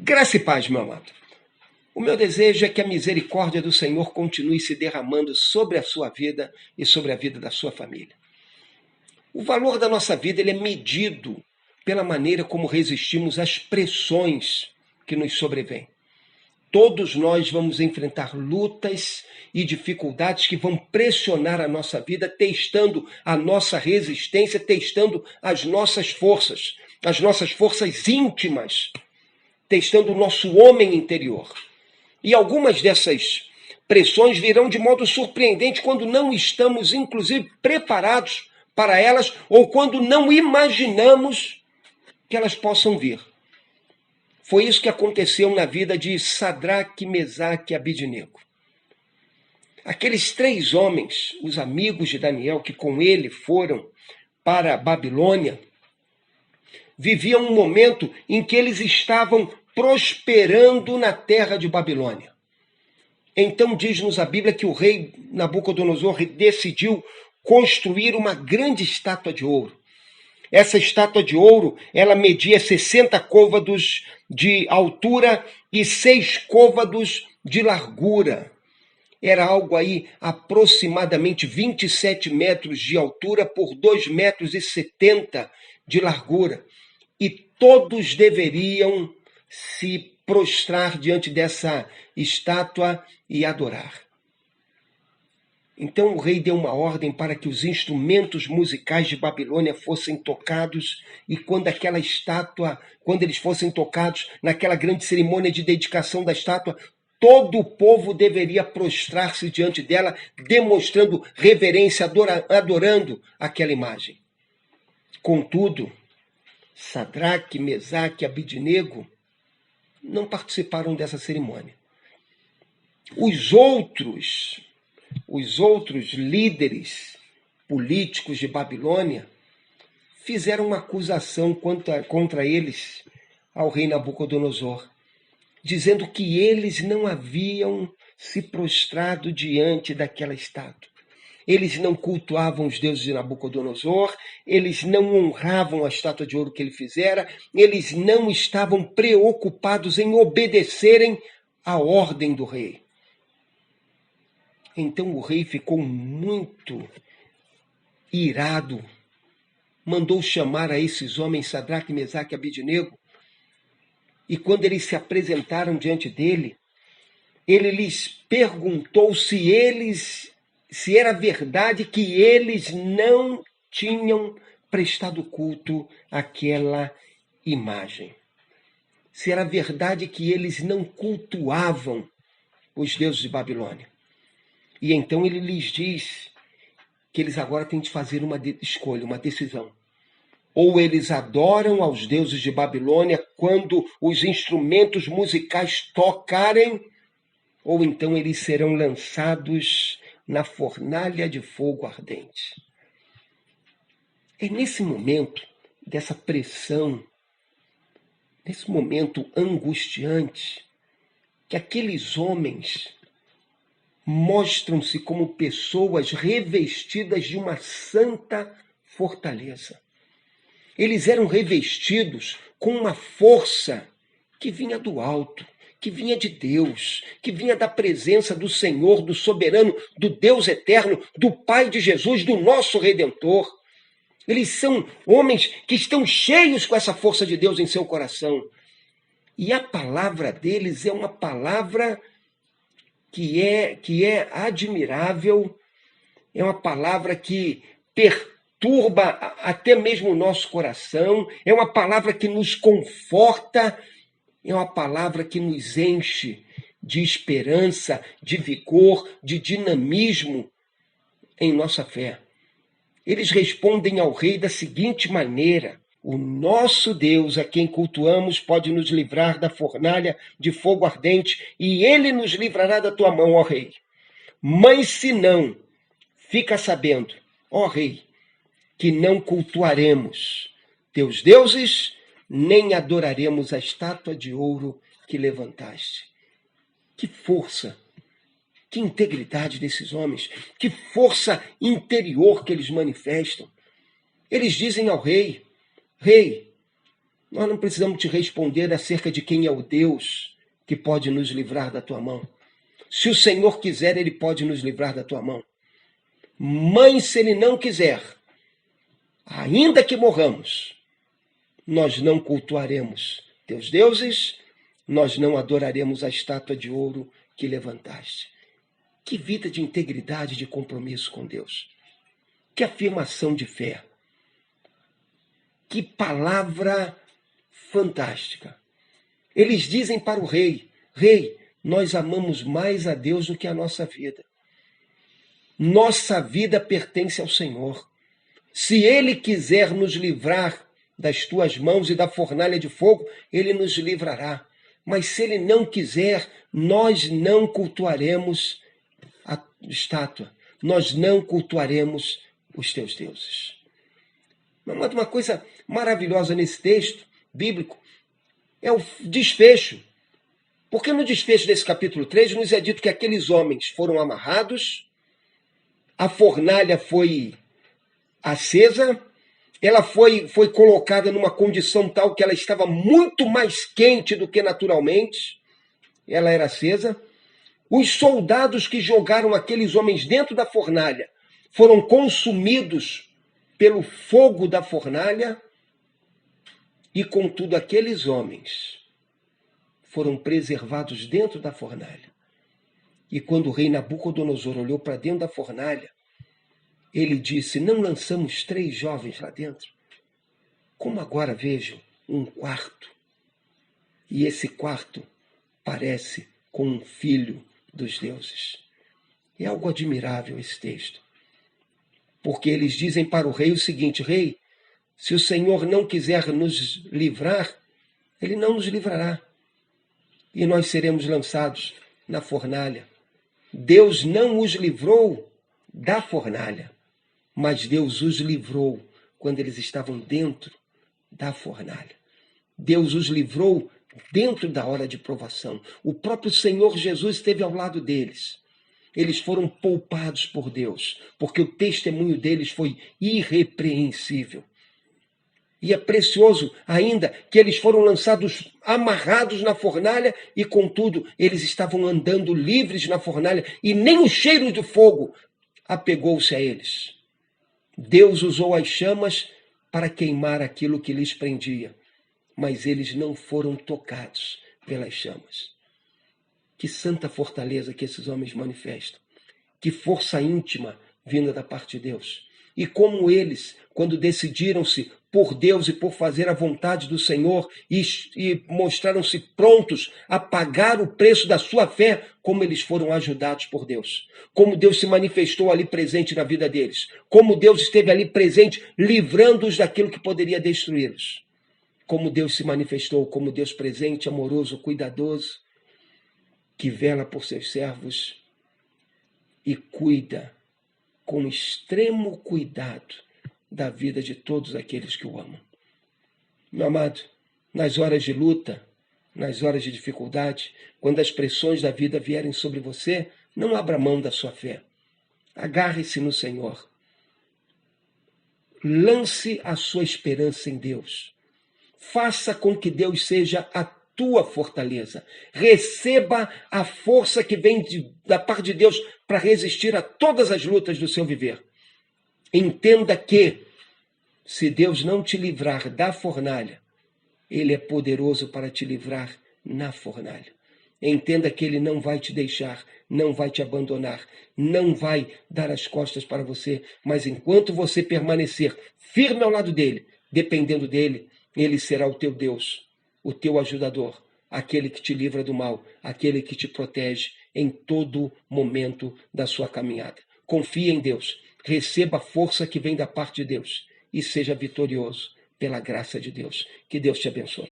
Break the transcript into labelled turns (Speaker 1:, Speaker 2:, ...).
Speaker 1: Graça e paz, meu amado. O meu desejo é que a misericórdia do Senhor continue se derramando sobre a sua vida e sobre a vida da sua família. O valor da nossa vida ele é medido pela maneira como resistimos às pressões que nos sobrevêm. Todos nós vamos enfrentar lutas e dificuldades que vão pressionar a nossa vida, testando a nossa resistência, testando as nossas forças íntimas, testando o nosso homem interior. E algumas dessas pressões virão de modo surpreendente quando não estamos, inclusive, preparados para elas ou quando não imaginamos que elas possam vir. Foi isso que aconteceu na vida de Sadraque, Mesaque e Abidnego. Aqueles 3 homens, os amigos de Daniel, que com ele foram para a Babilônia, viviam um momento em que eles estavam prosperando na terra de Babilônia. Então diz-nos a Bíblia que o rei Nabucodonosor decidiu construir uma grande estátua de ouro. Essa estátua de ouro, ela media 60 côvados de altura e 6 côvados de largura. Era algo aí aproximadamente 27 metros de altura por 2,70 metros de largura. E todos deveriam se prostrar diante dessa estátua e adorar. Então o rei deu uma ordem para que os instrumentos musicais de Babilônia fossem tocados, e quando eles fossem tocados naquela grande cerimônia de dedicação da estátua, todo o povo deveria prostrar-se diante dela, demonstrando reverência, adorando aquela imagem. Contudo, Sadraque, Mesaque e Abidnego não participaram dessa cerimônia. Os outros líderes políticos de Babilônia fizeram uma acusação contra eles ao rei Nabucodonosor, dizendo que eles não haviam se prostrado diante daquela estátua. Eles não cultuavam os deuses de Nabucodonosor, eles não honravam a estátua de ouro que ele fizera, eles não estavam preocupados em obedecerem à ordem do rei. Então o rei ficou muito irado, mandou chamar a esses homens, Sadraque, Mesaque e Abidnego, e quando eles se apresentaram diante dele, ele lhes perguntou se era verdade que eles não tinham prestado culto àquela imagem. Se era verdade que eles não cultuavam os deuses de Babilônia. E então ele lhes diz que eles agora têm de fazer uma escolha, uma decisão. Ou eles adoram aos deuses de Babilônia quando os instrumentos musicais tocarem, ou então eles serão lançados na fornalha de fogo ardente. É nesse momento dessa pressão, nesse momento angustiante, que aqueles homens mostram-se como pessoas revestidas de uma santa fortaleza. Eles eram revestidos com uma força que vinha do alto, que vinha de Deus, que vinha da presença do Senhor, do soberano, do Deus eterno, do Pai de Jesus, do nosso Redentor. Eles são homens que estão cheios com essa força de Deus em seu coração. E a palavra deles é uma palavra que é admirável, é uma palavra que perturba até mesmo o nosso coração, é uma palavra que nos conforta, é uma palavra que nos enche de esperança, de vigor, de dinamismo em nossa fé. Eles respondem ao rei da seguinte maneira: o nosso Deus, a quem cultuamos, pode nos livrar da fornalha de fogo ardente, e ele nos livrará da tua mão, ó rei. Mas se não, fica sabendo, ó rei, que não cultuaremos teus deuses, nem adoraremos a estátua de ouro que levantaste. Que força, que integridade desses homens, que força interior que eles manifestam. Eles dizem ao rei: rei, Nós não precisamos te responder acerca de quem é o Deus que pode nos livrar da tua mão. Se o Senhor quiser, Ele pode nos livrar da tua mão. Mas se Ele não quiser, ainda que morramos, nós não cultuaremos teus deuses, nós não adoraremos a estátua de ouro que levantaste. Que vida de integridade, de compromisso com Deus. Que afirmação de fé. Que palavra fantástica. Eles dizem para o rei: Rei, nós amamos mais a Deus do que a nossa vida. Nossa vida pertence ao Senhor. Se Ele quiser nos livrar das tuas mãos e da fornalha de fogo, Ele nos livrará. Mas se Ele não quiser, nós não cultuaremos a estátua. Nós não cultuaremos os teus deuses. Mas uma coisa maravilhosa nesse texto bíblico é o desfecho. Porque no desfecho desse capítulo 3 nos é dito que aqueles homens foram amarrados, a fornalha foi acesa, ela foi colocada numa condição tal que ela estava muito mais quente do que naturalmente, ela era acesa. Os soldados que jogaram aqueles homens dentro da fornalha foram consumidos pelo fogo da fornalha, e contudo aqueles homens foram preservados dentro da fornalha. E quando o rei Nabucodonosor olhou para dentro da fornalha, ele disse: não lançamos 3 jovens lá dentro? Como agora vejo um quarto, e esse quarto parece com um filho dos deuses. É algo admirável esse texto. Porque eles dizem para o rei o seguinte: Rei, se o Senhor não quiser nos livrar, Ele não nos livrará. E nós seremos lançados na fornalha. Deus não os livrou da fornalha, mas Deus os livrou quando eles estavam dentro da fornalha. Deus os livrou dentro da hora de provação. O próprio Senhor Jesus esteve ao lado deles. Eles foram poupados por Deus, porque o testemunho deles foi irrepreensível. E é precioso ainda que eles foram lançados amarrados na fornalha e, contudo, eles estavam andando livres na fornalha e nem o cheiro de fogo apegou-se a eles. Deus usou as chamas para queimar aquilo que lhes prendia, mas eles não foram tocados pelas chamas. Que santa fortaleza que esses homens manifestam. Que força íntima vinda da parte de Deus. E como eles, quando decidiram-se por Deus e por fazer a vontade do Senhor e mostraram-se prontos a pagar o preço da sua fé, como eles foram ajudados por Deus. Como Deus se manifestou ali presente na vida deles. Como Deus esteve ali presente, livrando-os daquilo que poderia destruí-los. Como Deus se manifestou, como Deus presente, amoroso, cuidadoso, que vela por seus servos e cuida com extremo cuidado da vida de todos aqueles que o amam. Meu amado, nas horas de luta, nas horas de dificuldade, quando as pressões da vida vierem sobre você, não abra mão da sua fé. Agarre-se no Senhor. Lance a sua esperança em Deus. Faça com que Deus seja a tua fortaleza. Receba a força que vem da parte de Deus para resistir a todas as lutas do seu viver. Entenda que, se Deus não te livrar da fornalha, Ele é poderoso para te livrar na fornalha. Entenda que Ele não vai te deixar, não vai te abandonar, não vai dar as costas para você, mas enquanto você permanecer firme ao lado dEle, dependendo dEle, Ele será o teu Deus, o teu ajudador, aquele que te livra do mal, aquele que te protege em todo momento da sua caminhada. Confie em Deus, receba a força que vem da parte de Deus e seja vitorioso pela graça de Deus. Que Deus te abençoe.